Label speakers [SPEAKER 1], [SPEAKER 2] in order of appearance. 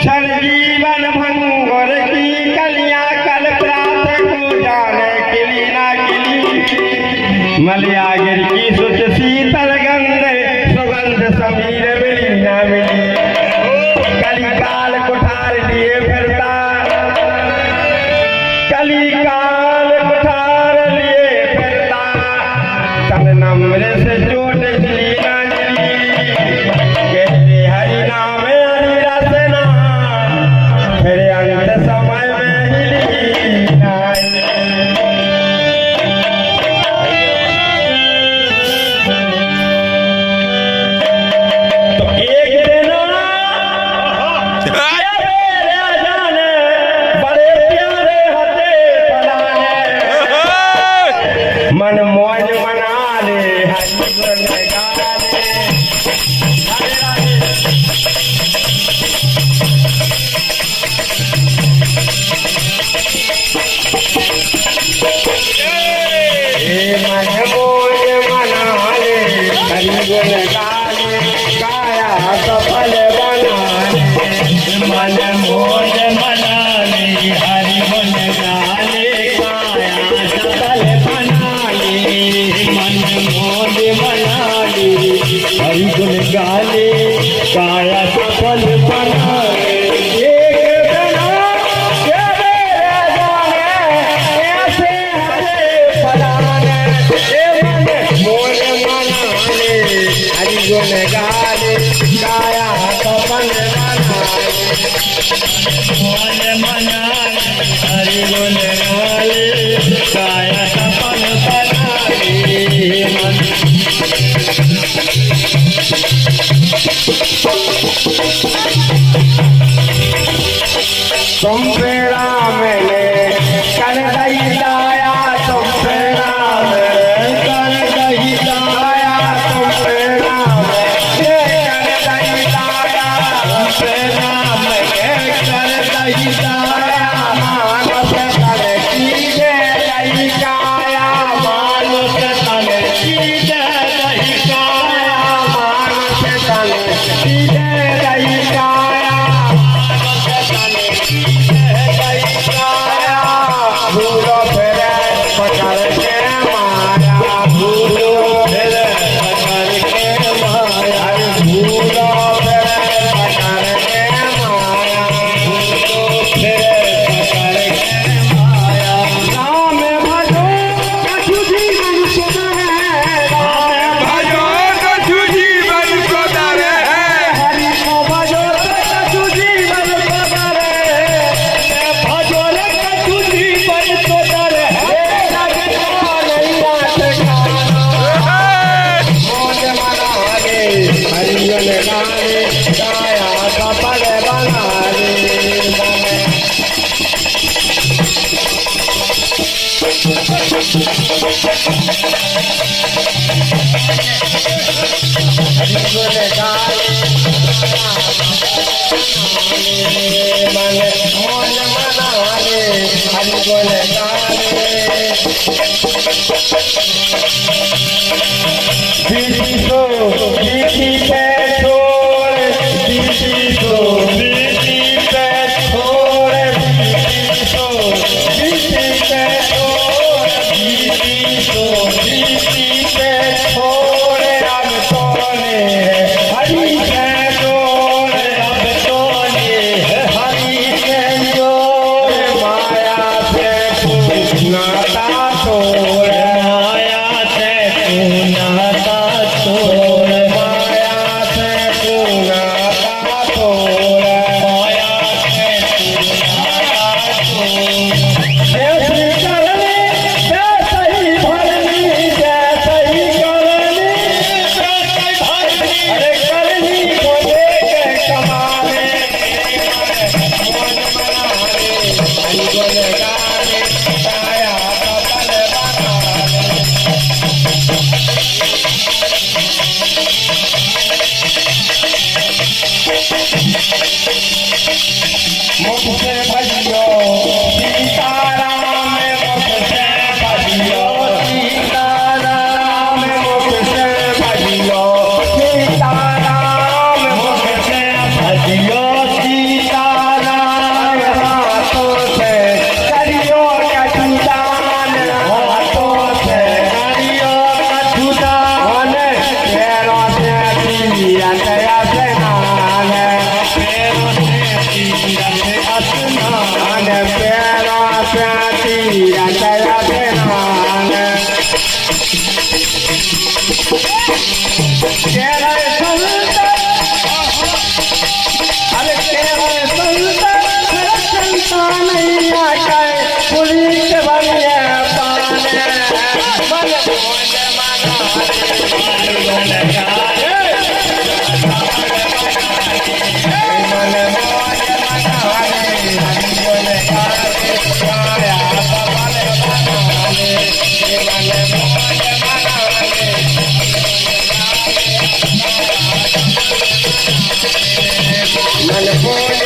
[SPEAKER 1] क्षण जीवन भंगुर की कलियां कल प्रात को जाने किली ना किली मलिया गिर की सुच शीतल गंध सुगंध समीर मिली ना मिली कली काल कुठार लिए फिरता कली काल कुठार लिए फिरता तन नम्र से चोट चली ना चली कहते हरि नाम हरि रसना फिर अंत समय में हिली तो एक दिन बड़े प्यारे हते पलाने मन मौज मना ले हरि गुण गा ले मन मौज मना ले हरि गुण गा ले काया सफल बना ले
[SPEAKER 2] मन मोज मना ले हरि गुण गाले काया सफल बना ले मन मोज मना ले हरि गुण गाले काया सफल बना ले
[SPEAKER 1] एक बना के मेरे जाने ऐसे हरे फलाने मन मौज मना ले हरि गुण गा ले काया सफल बना ले
[SPEAKER 2] मोज मना ले हरि गुण गाले काया सफल बना ले मन
[SPEAKER 1] तुम पेड़ा मैंने कर दई लाया तुम पेड़ा मैंने कर दई लाया तुम पेड़ा मैंने कर दई लाया तुम पेड़ा मैंने कर दई लाया मानस तन की दई काया मानस तन की दई काया मानस तन की दई काया भूलो फिर पकड़ के माया भूलो फिर पकड़ के माया भूलो फिर पकड़ के माया भूलो फिर पकड़ के माया नाम भजो कछु जीवन सुधरे नाम भजो कछु जीवन सुधरे हरि को भजो कछु जीवन सुधरे
[SPEAKER 2] भजो कछु जीवन सुधरे
[SPEAKER 1] हरियन गाने गाया सफल बना रे हरियन गाने मन मौज मना रे हरियन गाने दीदी को दीदी पे छोड़ दीदी को दीदी पे छोड़ दीदी को दीदी पे छोड़ दीदी को दीदी पे छोड़ अब तोने हरि के जोड़ अब तोने हरि के जोड़ माया से नाता तोड़
[SPEAKER 2] माया से तू नाता तोड़
[SPEAKER 1] माया से तू नाता तोड़
[SPEAKER 2] माया से तू नाता तोड़
[SPEAKER 1] जैसी करनी जैसे ही भरनी जैसे ही करनी अरे करनी को देके कमाने मन मनाने हरि गुण गाने काया सफल बनाने मुख से भजियो सीताराम मुख से भजियो सीताराम मुख से भजियो सीताराम मुख केरळ संत अरे केरळ संत खरं संता नाही काय पुलिस बनिया पाने मन मोज
[SPEAKER 2] बोल